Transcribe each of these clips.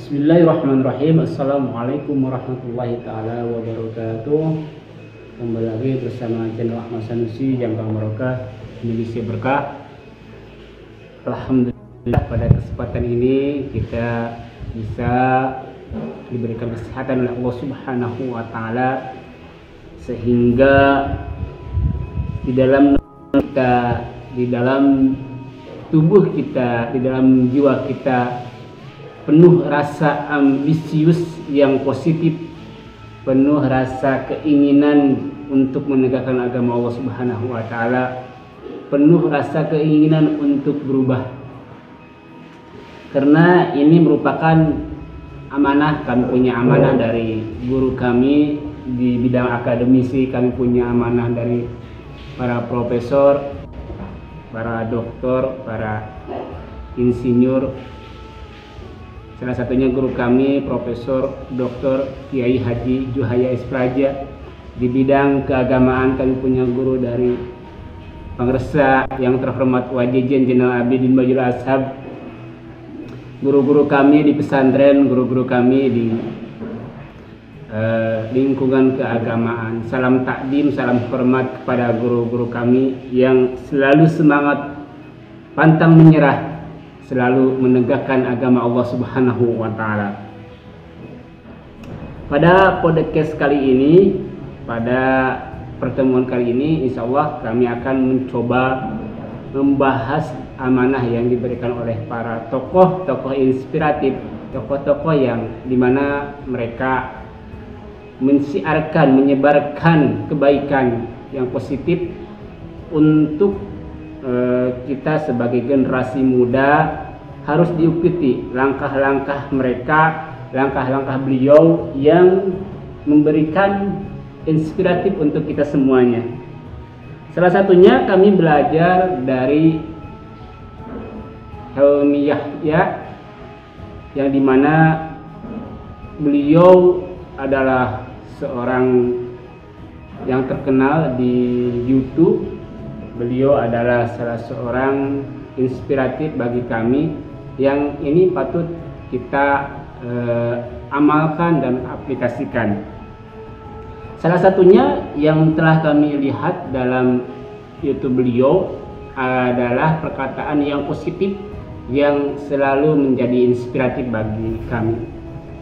Bismillahirrahmanirrahim. Assalamualaikum warahmatullahi ta'ala wabarakatuh. Kembali lagi bersama channel Ahmad Sanusi Jambang Barokah Indonesia Berkah. Alhamdulillah pada kesempatan ini kita bisa diberikan kesehatan oleh Allah Subhanahu wa taala sehingga di dalam kita, di dalam tubuh kita, di dalam jiwa kita penuh rasa ambisius yang positif, penuh rasa keinginan untuk menegakkan agama Allah Subhanahu wa taala, penuh rasa keinginan untuk berubah. Karena ini merupakan amanah, kami punya amanah dari guru kami di bidang akademisi, kami punya amanah dari para profesor, para doktor, para insinyur. Salah satunya guru kami Profesor Dr. Kiai Haji Juhaya S. Praja. Di bidang keagamaan kami punya guru dari Pangresa yang terhormat Wajejen Jenderal Abidin Bajul Ashab. Guru-guru kami di pesantren, guru-guru kami di lingkungan keagamaan. Salam takdim, salam hormat kepada guru-guru kami yang selalu semangat, pantang menyerah, selalu menegakkan agama Allah Subhanahu wa taala. Pada podcast kali ini, pada pertemuan kali ini, insya Allah kami akan mencoba membahas amanah yang diberikan oleh para tokoh-tokoh inspiratif, tokoh-tokoh yang dimana mereka mensiarkan, menyebarkan kebaikan yang positif untuk kita sebagai generasi muda harus diikuti langkah-langkah mereka, langkah-langkah beliau yang memberikan inspiratif untuk kita semuanya. Salah satunya kami belajar dari Helmi Yahya, yang dimana beliau adalah seorang yang terkenal di YouTube. Beliau adalah salah seorang inspiratif bagi kami yang ini patut kita amalkan dan aplikasikan. Salah satunya yang telah kami lihat dalam YouTube beliau adalah perkataan yang positif yang selalu menjadi inspiratif bagi kami.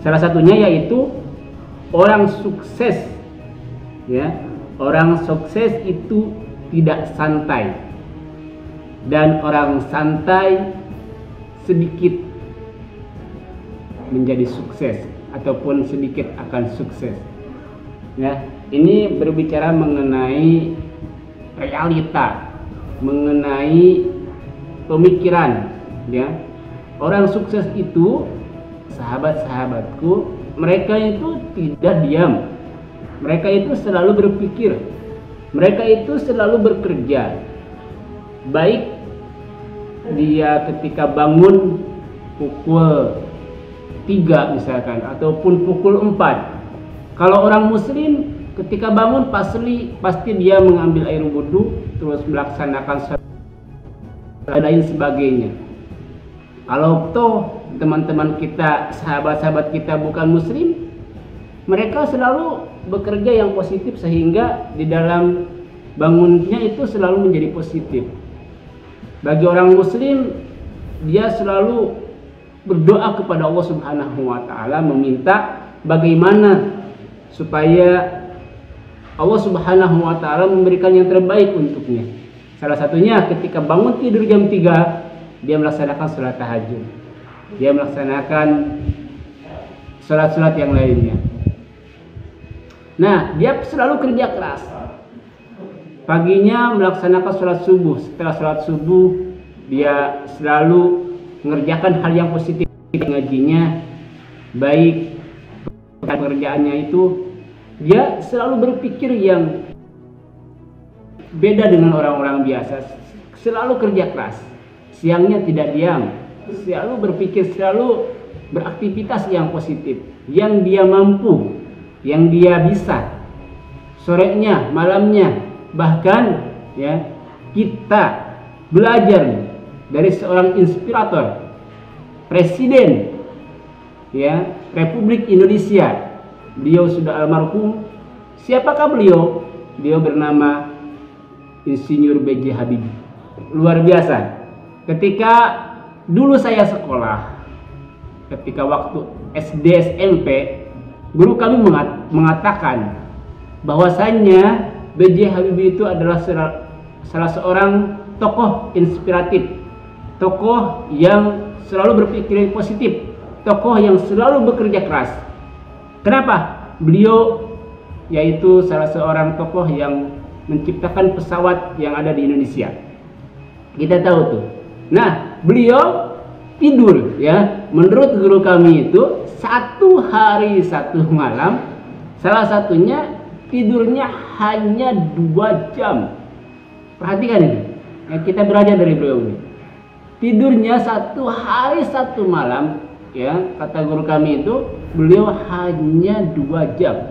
Salah satunya yaitu orang sukses, ya, orang sukses itu tidak santai, dan orang santai sedikit menjadi sukses ataupun sedikit akan sukses. Ya, ini berbicara mengenai realita, mengenai pemikiran. Ya, orang sukses itu, sahabat-sahabatku, mereka itu tidak diam, mereka itu selalu berpikir. Mereka itu selalu bekerja. Baik dia ketika bangun pukul 3 misalkan, ataupun pukul 4. Kalau orang muslim ketika bangun pasti dia mengambil air wudhu, terus melaksanakan salat dan lain sebagainya. Kalau toh teman-teman kita, sahabat-sahabat kita bukan muslim, mereka selalu bekerja yang positif sehingga di dalam bangunnya itu selalu menjadi positif. Bagi orang muslim, dia selalu berdoa kepada Allah Subhanahu wa taala, meminta bagaimana supaya Allah Subhanahu wa taala memberikan yang terbaik untuknya. Salah satunya ketika bangun tidur jam 3, dia melaksanakan salat tahajud. Dia melaksanakan salat-salat yang lainnya. Nah, dia selalu kerja keras. Paginya melaksanakan sholat subuh. Setelah sholat subuh, dia selalu mengerjakan hal yang positif. Ngajinya baik, pekerjaannya itu dia selalu berpikir yang beda dengan orang-orang biasa. Selalu kerja keras. Siangnya tidak diam, selalu berpikir, selalu beraktivitas yang positif, yang dia mampu, yang dia bisa. Sorenya, malamnya, bahkan ya, kita belajar dari seorang inspirator, presiden ya, Republik Indonesia. Beliau sudah almarhum. Siapakah beliau? Beliau bernama Insinyur B.J. Habibie. Luar biasa. Ketika dulu saya sekolah, ketika waktu SD SMP, guru kami mengatakan bahwasannya B.J. Habibie itu adalah salah seorang tokoh inspiratif, tokoh yang selalu berpikir positif, tokoh yang selalu bekerja keras. Kenapa? Beliau yaitu salah seorang tokoh yang menciptakan pesawat yang ada di Indonesia. Kita tahu tuh. Nah, beliau tidur, ya. Menurut guru kami itu 1 hari 1 malam, salah satunya tidurnya hanya 2 jam. Perhatikan ini. Ya, kita belajar dari beliau ini. Tidurnya 1 hari 1 malam, ya, kata guru kami itu beliau hanya 2 jam.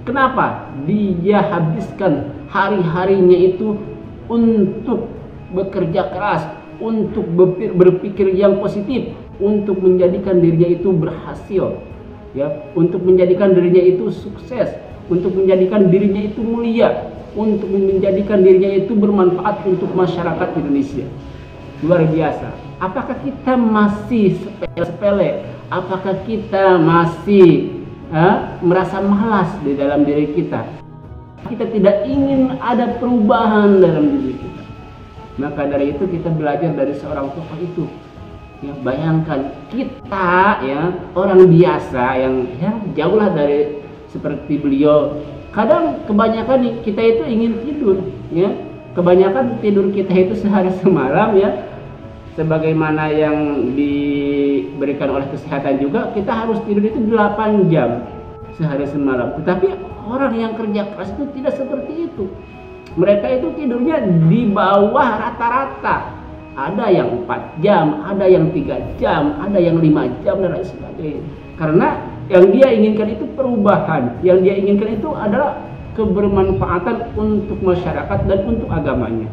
Kenapa? Dia habiskan hari-harinya itu untuk bekerja keras, untuk berpikir yang positif, untuk menjadikan dirinya itu berhasil, ya, untuk menjadikan dirinya itu sukses, untuk menjadikan dirinya itu mulia, untuk menjadikan dirinya itu bermanfaat untuk masyarakat Indonesia. Luar biasa. Apakah kita masih sepele-sepele? Apakah kita masih merasa malas di dalam diri kita? Kita tidak ingin ada perubahan dalam diri kita. Maka dari itu kita belajar dari seorang tokoh itu. Ya, bayangkan kita, ya, orang biasa yang ya jauhlah dari seperti beliau. Kadang kebanyakan kita itu ingin tidur, ya. Kebanyakan tidur kita itu sehari semalam, ya. Sebagaimana yang diberikan oleh kesehatan juga, kita harus tidur itu 8 jam sehari semalam. Tetapi orang yang kerja keras itu tidak seperti itu. Mereka itu tidurnya di bawah rata-rata. Ada yang 4 jam, ada yang 3 jam, ada yang 5 jam dan lain sebagainya. Karena yang dia inginkan itu perubahan. Yang dia inginkan itu adalah kebermanfaatan untuk masyarakat dan untuk agamanya.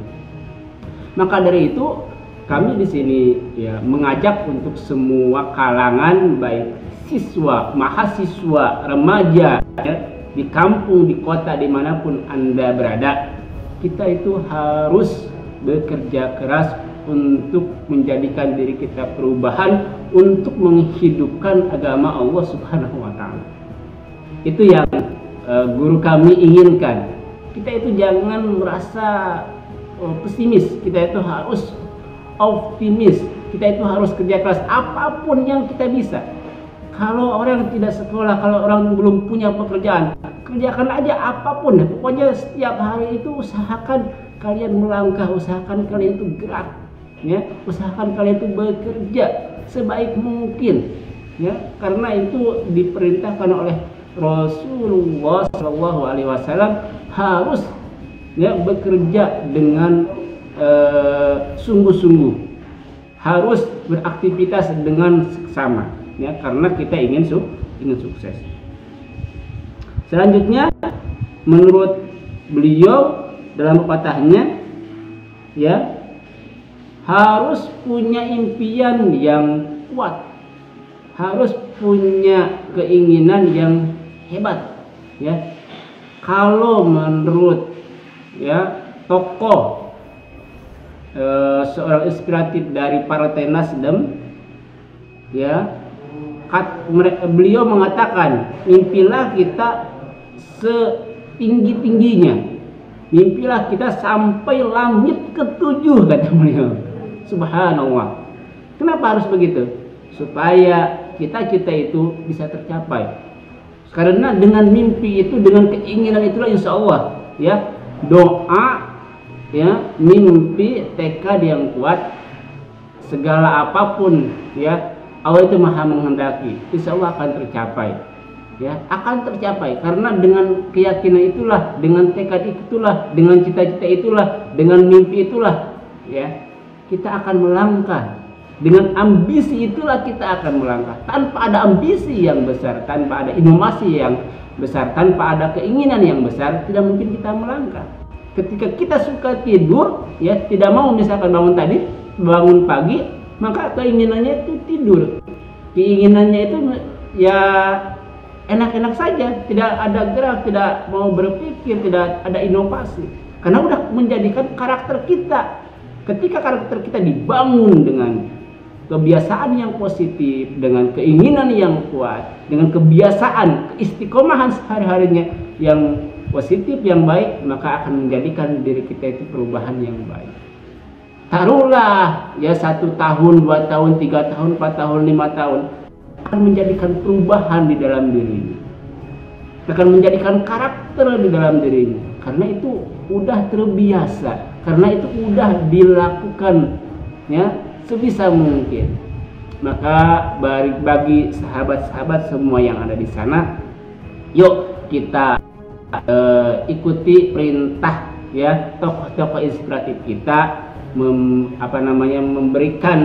Maka dari itu kami di sini, ya, mengajak untuk semua kalangan, baik siswa, mahasiswa, remaja, ya, di kampung, di kota, dimanapun Anda berada, kita itu harus bekerja keras untuk menjadikan diri kita perubahan, untuk menghidupkan agama Allah Subhanahu wa Ta'ala. Itu yang guru kami inginkan. Kita itu jangan merasa pesimis, kita itu harus optimis, kita itu harus kerja keras apapun yang kita bisa. Kalau orang tidak sekolah, kalau orang belum punya pekerjaan, kerjakan aja apapun. Pokoknya setiap hari itu usahakan kalian melangkah, usahakan kalian itu gerak, ya, usahakan kalian itu bekerja sebaik mungkin, ya, karena itu diperintahkan oleh Rasulullah SAW harus, ya, bekerja dengan sungguh-sungguh, harus beraktivitas dengan seksama, ya, karena kita ingin sukses. Selanjutnya, menurut beliau dalam pepatahnya, ya, harus punya impian yang kuat, harus punya keinginan yang hebat, ya. Kalau menurut, ya, tokoh seorang inspiratif dari Partai Nasdem, ya, beliau mengatakan, mimpilah kita setinggi-tingginya, mimpilah kita sampai langit ke-7, kata beliau. Subhanallah. Kenapa harus begitu? Supaya cita-cita itu bisa tercapai. Karena dengan mimpi itu, dengan keinginan itulah insya Allah, ya, doa, ya, mimpi, tekad yang kuat, segala apapun, ya, Allah itu maha menghendaki, insya Allah akan tercapai, ya, akan tercapai. Karena dengan keyakinan itulah, dengan tekad itulah, dengan cita-cita itulah, dengan mimpi itulah, ya, kita akan melangkah. Dengan ambisi itulah kita akan melangkah. Tanpa ada ambisi yang besar, tanpa ada inovasi yang besar, tanpa ada keinginan yang besar, tidak mungkin kita melangkah. Ketika kita suka tidur, ya, tidak mau misalkan bangun pagi, maka keinginannya itu tidur. keinginannya itu ya enak-enak saja, tidak ada gerak, tidak mau berpikir, tidak ada inovasi. Karena udah menjadikan karakter kita. Ketika karakter kita dibangun dengan kebiasaan yang positif, dengan keinginan yang kuat, dengan kebiasaan, keistiqomahan sehari-harinya yang positif, yang baik, maka akan menjadikan diri kita itu perubahan yang baik. Taruhlah ya 1 tahun, 2 tahun, 3 tahun, 4 tahun, 5 tahun akan menjadikan perubahan di dalam dirinya, akan menjadikan karakter di dalam dirinya, karena itu udah terbiasa, karena itu udah dilakukan ya sebisa mungkin. Maka bagi sahabat-sahabat semua yang ada di sana, yuk kita ikuti perintah ya tokoh-tokoh inspiratif kita, memberikan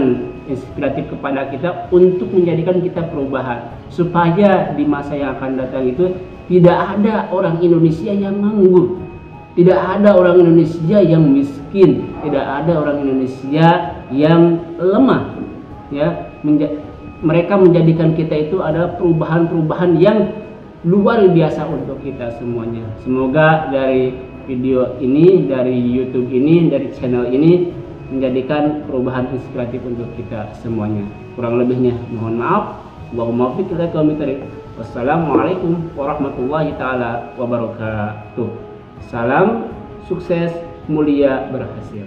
inspiratif kepada kita untuk menjadikan kita perubahan, supaya di masa yang akan datang itu tidak ada orang Indonesia yang nganggur, tidak ada orang Indonesia yang miskin, tidak ada orang Indonesia yang lemah ya. Mereka menjadikan kita itu adalah perubahan-perubahan yang luar biasa untuk kita semuanya. Semoga dari video ini, dari YouTube ini, dari channel ini menjadikan perubahan inspiratif untuk kita semuanya. Kurang lebihnya mohon maaf. Wassalamualaikum warahmatullahi taala wabarakatuh. Salam sukses, mulia, berhasil.